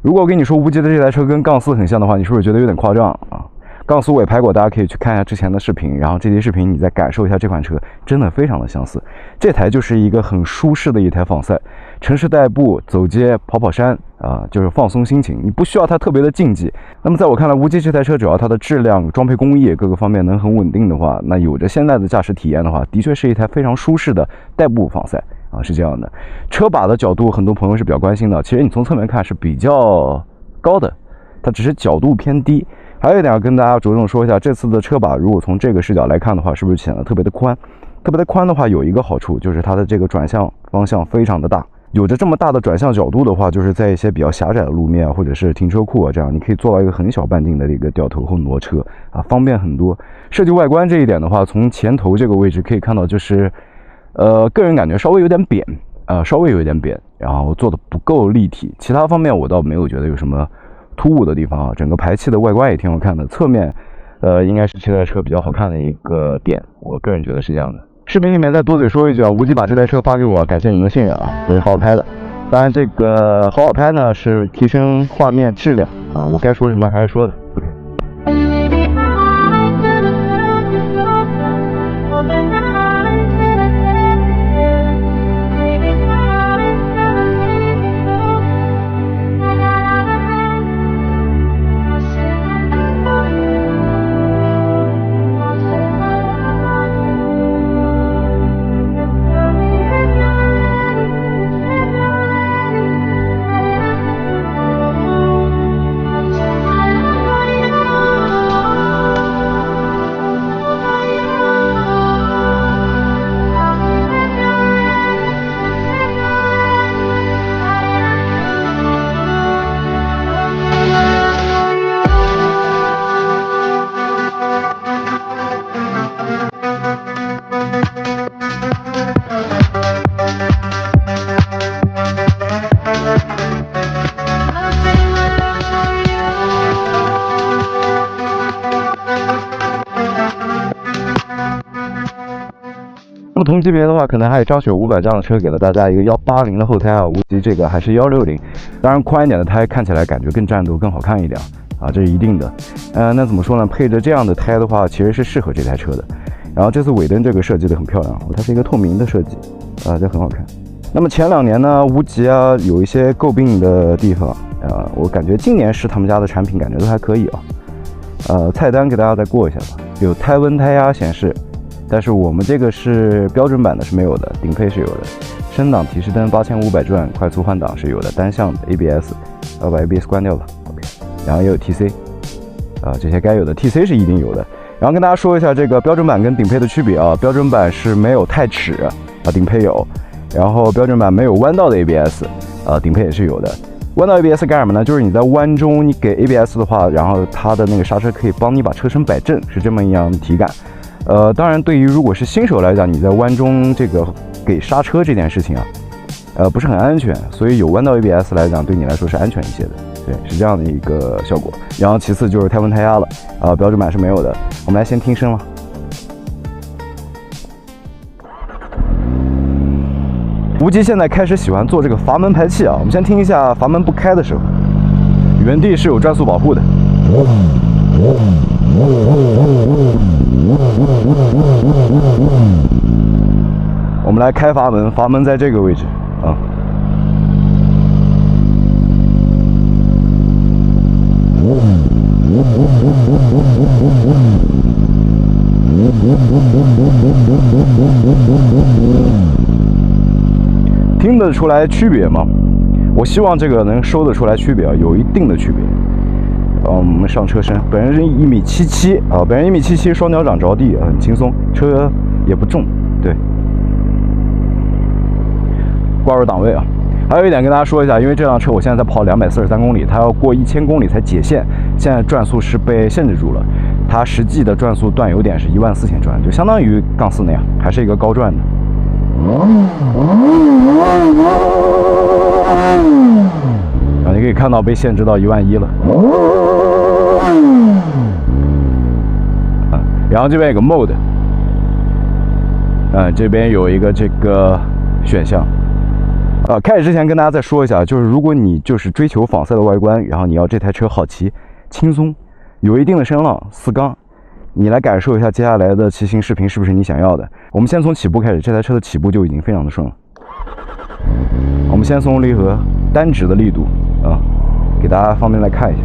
如果我跟你说无极的这台车跟杠4很像的话，你是不是觉得有点夸张啊？杠4我也拍过，大家可以去看一下之前的视频，然后这些视频你再感受一下这款车，真的非常的相似。这台就是一个很舒适的一台仿赛，城市代步、走街、跑跑山就是放松心情，你不需要它特别的竞技。那么在我看来，无极这台车只要它的质量、装配工艺各个方面能很稳定的话，那有着现在的驾驶体验的话，的确是一台非常舒适的代步仿赛是这样的。车把的角度，很多朋友是比较关心的，其实你从侧面看是比较高的，它只是角度偏低。还有一点要跟大家着重说一下，这次的车把如果从这个视角来看的话，是不是显得特别的宽？特别的宽的话，有一个好处就是它的这个转向方向非常的大。有着这么大的转向角度的话，就是在一些比较狭窄的路面或者是停车库这样，你可以做到一个很小半径的一个掉头后挪车方便很多。设计外观这一点的话，从前头这个位置可以看到，就是个人感觉稍微有点扁稍微有一点扁，然后做的不够立体。其他方面我倒没有觉得有什么突兀的地方整个排气的外观也挺好看的，侧面应该是这台车比较好看的一个点，我个人觉得是这样的。视频里面再多嘴说一句无极把这台车发给我，感谢你们的信任这是好好拍的。当然这个好好拍呢是提升画面质量我该说什么还是说的。同级别的话，可能还有张雪500这样的车给了大家一个180的后胎无极这个还是160，当然宽一点的胎看起来感觉更战斗更好看一点这是一定的。那怎么说呢？配着这样的胎的话，其实是适合这台车的。然后这次尾灯这个设计的很漂亮，它是一个透明的设计这很好看。那么前2年呢，无极有一些诟病的地方我感觉今年是他们家的产品感觉都还可以菜单给大家再过一下吧，有胎温胎压显示。但是我们这个是标准版的是没有的，顶配是有的。升档提示灯8500转，快速换挡是有的，单向的 ABS， 把 ABS 关掉了 ，OK。然后也有 TC， 这些该有的 TC 是一定有的。然后跟大家说一下这个标准版跟顶配的区别标准版是没有太齿顶配有。然后标准版没有弯道的 ABS，顶配也是有的。弯道 ABS 干什么呢？就是你在弯中你给 ABS 的话，然后它的那个刹车可以帮你把车身摆正，是这么一样的体感。当然，对于如果是新手来讲，你在弯中这个给刹车这件事情不是很安全，所以有弯道 ABS 来讲，对你来说是安全一些的。对，是这样的一个效果。然后其次就是胎温胎压了，标准版是没有的。我们来先听声了。无极现在开始喜欢做这个阀门排气我们先听一下阀门不开的时候，原地是有转速保护的。我们来开阀门，阀门在这个位置听得出来区别吗？我希望这个能收得出来区别有一定的区别。我们上车身，本人是1.77米本人1.77米，双脚掌着地很轻松，车也不重，对。挂入档位还有一点跟大家说一下，因为这辆车我现在在跑243公里，它要过1000公里才解限，现在转速是被限制住了，它实际的转速断油点是14000转，就相当于杠4那样，还是一个高转的。然后你可以看到被限制到11000了。然后这边有个 mode， 这边有一个这个选项，开始之前跟大家再说一下，就是如果你就是追求仿赛的外观，然后你要这台车好骑、轻松，有一定的声浪、4缸，你来感受一下接下来的骑行视频是不是你想要的。我们先从起步开始，这台车的起步就已经非常的顺了。我们先从离合单指的力度啊，给大家方便来看一下，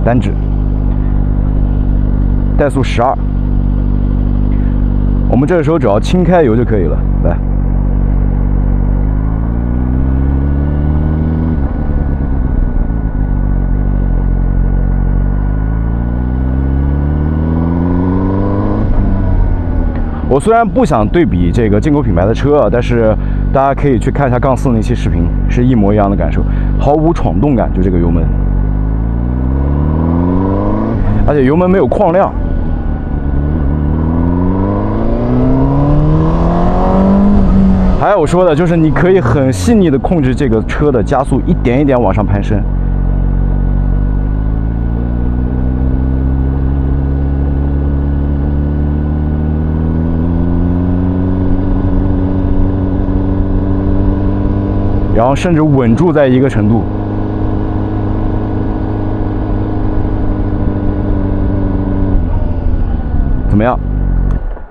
单指，怠速12。我们这个时候只要轻开油就可以了，来。我虽然不想对比这个进口品牌的车，但是大家可以去看一下杠4那期视频，是一模一样的感受，毫无闯动感，就这个油门，而且油门没有矿亮。还有我说的就是你可以很细腻的控制这个车的加速，一点一点往上攀升。然后甚至稳住在一个程度，怎么样？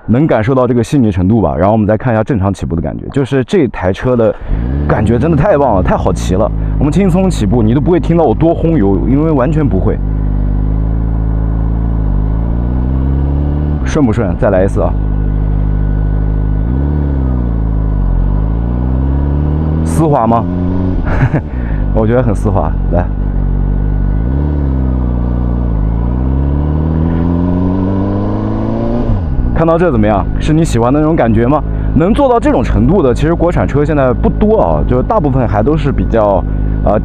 能感受到这个细腻程度吧？然后我们再看一下正常起步的感觉，就是这台车的感觉真的太棒了，太好骑了。我们轻松起步，你都不会听到我多轰油，因为完全不会。顺不顺？再来一次啊！丝滑吗？我觉得很丝滑。来，看到这怎么样？是你喜欢的那种感觉吗？能做到这种程度的，其实国产车现在不多啊，就是大部分还都是比较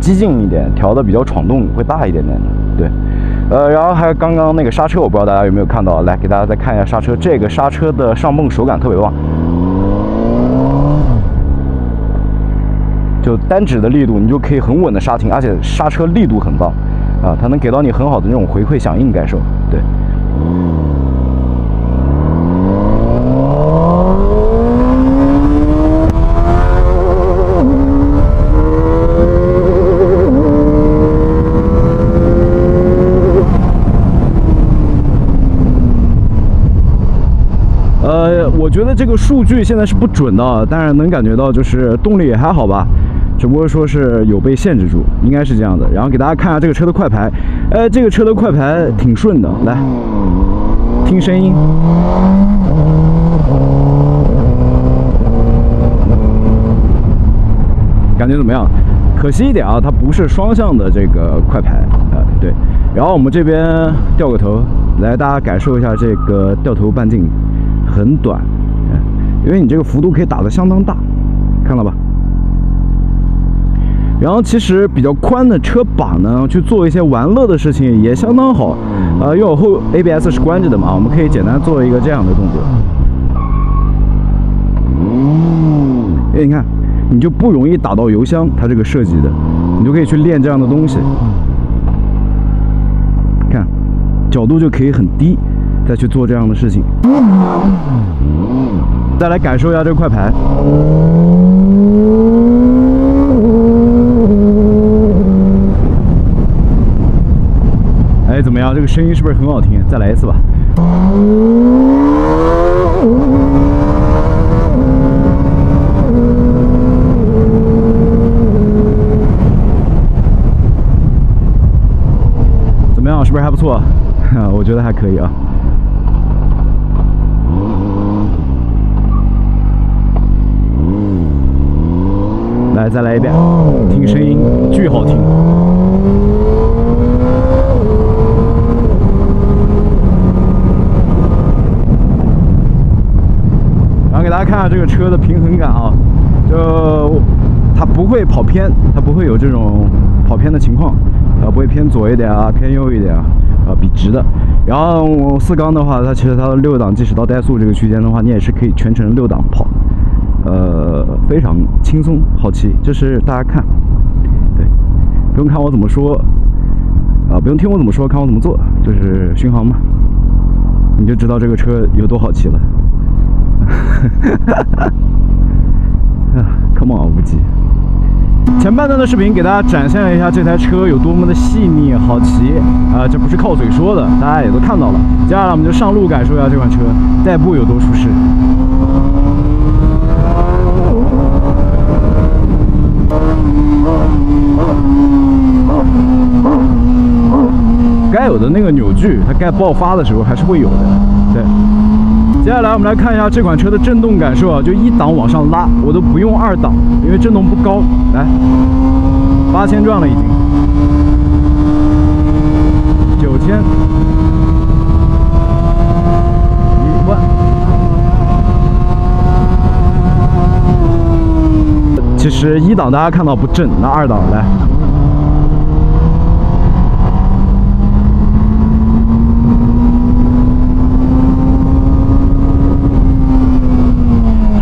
激进一点，调的比较闯动，会大一点点的。对，然后还有刚刚那个刹车，我不知道大家有没有看到，来给大家再看一下刹车，这个刹车的上泵手感特别棒。就单指的力度，你就可以很稳的刹停，而且刹车力度很棒，啊，它能给到你很好的那种回馈响应感受。对，我觉得这个数据现在是不准的，但是能感觉到就是动力也还好吧。只不过说是有被限制住，应该是这样的。然后给大家看下这个车的快排，这个车的快排挺顺的，来听声音，感觉怎么样？可惜一点啊，它不是双向的这个快排，对。然后我们这边掉个头，来大家感受一下这个掉头半径很短，因为你这个幅度可以打得相当大，看到吧？然后其实比较宽的车把呢，去做一些玩乐的事情也相当好。因为我后 ABS 是关着的嘛，我们可以简单做一个这样的动作。你看，你就不容易打到油箱，它这个设计的，你就可以去练这样的东西。看，角度就可以很低，再去做这样的事情。再来感受一下这个快排。怎么样？这个声音是不是很好听？再来一次吧。怎么样？是不是还不错？我觉得还可以啊。来，再来一遍，听声音，巨好听。给大家看下这个车的平衡感啊，就它不会跑偏，它不会有这种跑偏的情况，不会偏左一点啊，偏右一点啊，笔直的。然后4缸的话，它其实它的6档即使到怠速这个区间的话，你也是可以全程6档跑，非常轻松好骑。这是大家看，对，不用看我怎么说，不用听我怎么说，看我怎么做，就是巡航嘛，你就知道这个车有多好骑了。Come on， 无极。前半段的视频给大家展现了一下这台车有多么的细腻好骑啊，这不是靠嘴说的，大家也都看到了。接下来我们就上路感受一下这款车代步有多舒适。该有的那个扭矩，它该爆发的时候还是会有的。对，接下来我们来看一下这款车的震动感受啊，就一档往上拉，我都不用二档，因为震动不高。来，8000转了已经，9000，1万。其实一档大家看到不震，那二档来。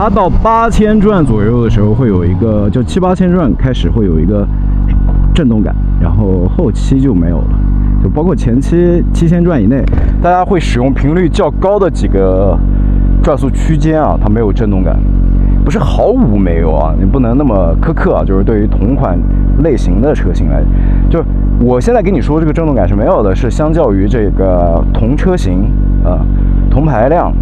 它到8000转左右的时候会有一个，就7、8000转开始会有一个震动感，然后后期就没有了，就包括前期7000转以内，大家会使用频率较高的几个转速区间啊，它没有震动感，不是毫无没有啊，你不能那么苛刻啊，就是对于同款类型的车型来，就我现在跟你说这个震动感是没有的，是相较于这个同车型同排量。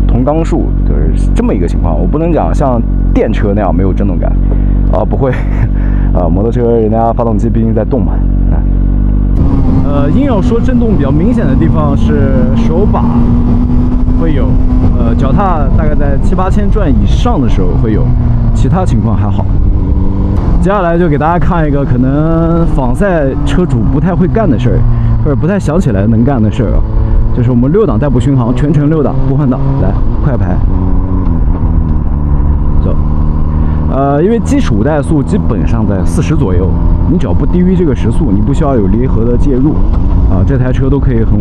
同缸数就是这么一个情况，我不能讲像电车那样没有震动感，不会，摩托车人家发动机毕竟在动嘛，硬要说震动比较明显的地方是手把会有，脚踏大概在7、8000转以上的时候会有，其他情况还好。接下来就给大家看一个可能仿赛车主不太会干的事儿，或者不太想起来能干的事儿啊。就是我们6档代步巡航，全程6档不换挡，来快排，走。因为基础怠速基本上在40左右，你只要不低于这个时速，你不需要有离合的介入，这台车都可以很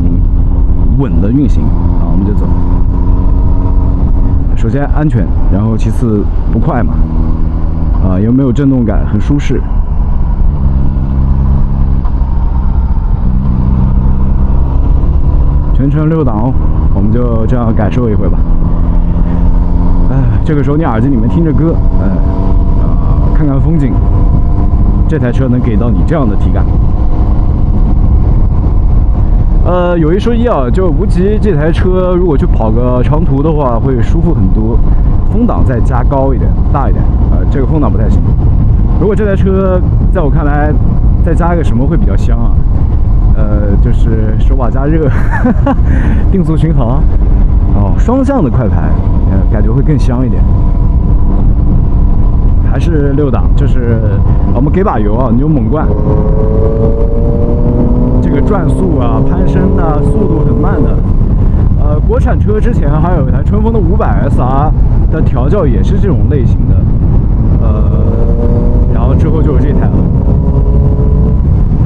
稳的运行啊。我们就走。首先安全，然后其次不快嘛，也没有震动感，很舒适。全程6档哦，我们就这样感受一会吧。这个时候你耳机里面听着歌，看看风景，这台车能给到你这样的体感。有一说一啊，就无极这台车如果去跑个长途的话，会舒服很多。风挡再加高一点，大一点，这个风挡不太行。如果这台车在我看来再加一个什么会比较香啊？就是手把加热，定速巡航，双向的快排，感觉会更香一点。还是6档，就是我们给把油啊，你就猛灌，这个转速啊、攀升啊，速度很慢的。国产车之前还有一台春风的500 SR 的调教也是这种类型的，然后之后就有这台了。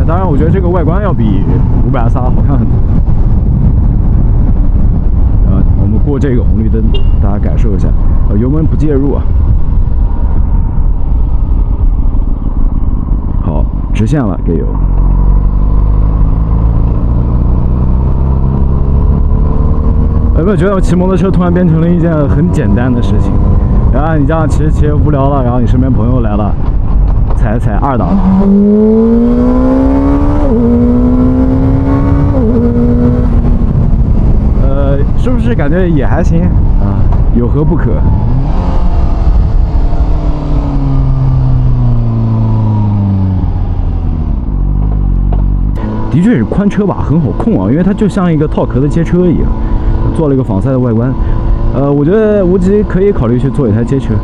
当然，我觉得这个外观要比500 SR 好看很多。我们过这个红绿灯，大家感受一下，油门不介入啊。好，直线了，给油。有没有觉得骑摩托车突然变成了一件很简单的事情？然后你这样骑无聊了，然后你身边朋友来了，踩2档。是不是感觉也还行啊？有何不可？的确是宽车把很好控啊，因为它就像一个套壳的街车一样，做了一个仿赛的外观。我觉得无极可以考虑去做一台街车。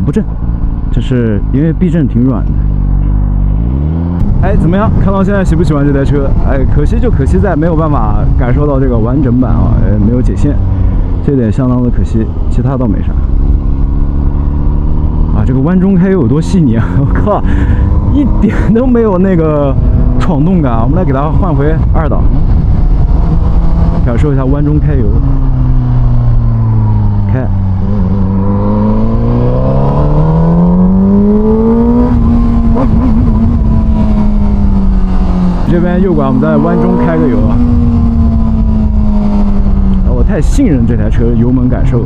不震，就是因为避震挺软的。怎么样？看到现在喜不喜欢这台车？可惜就可惜在没有办法感受到这个完整版啊，没有解线，这点相当的可惜，其他倒没啥。这个弯中开油有多细腻啊！我靠，一点都没有那个闯动感。我们来给它换回2档，感受一下弯中开油。开。这边右拐，我们在弯中开个油啊。我太信任这台车油门感受。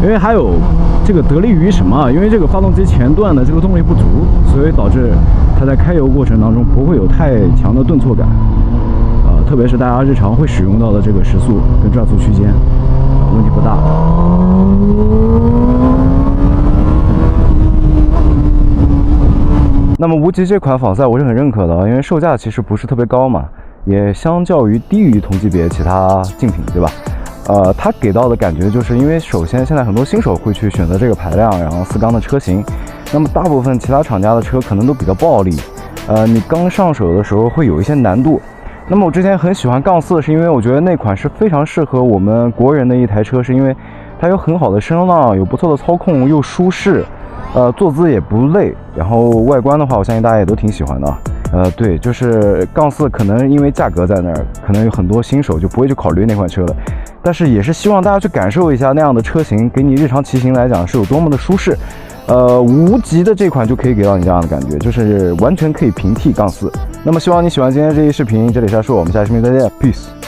因为还有这个得力于什么啊？因为这个发动机前段的这个动力不足，所以导致它在开油过程当中不会有太强的顿挫感。特别是大家日常会使用到的这个时速跟转速区间，问题不大。那么无极这款仿赛我是很认可的，因为售价其实不是特别高嘛，也相较于低于同级别其他竞品，对吧？它给到的感觉就是因为首先现在很多新手会去选择这个排量，然后4缸的车型，那么大部分其他厂家的车可能都比较暴力，你刚上手的时候会有一些难度。那么我之前很喜欢杠4，是因为我觉得那款是非常适合我们国人的一台车，是因为它有很好的声浪，有不错的操控，又舒适，坐姿也不累，然后外观的话，我相信大家也都挺喜欢的。对，就是杠4可能因为价格在那儿，可能有很多新手就不会去考虑那款车了。但是也是希望大家去感受一下那样的车型，给你日常骑行来讲是有多么的舒适。无极的这款就可以给到你这样的感觉，就是完全可以平替杠4。那么希望你喜欢今天这期视频，这里是阿硕，我们下期视频再见 ，peace。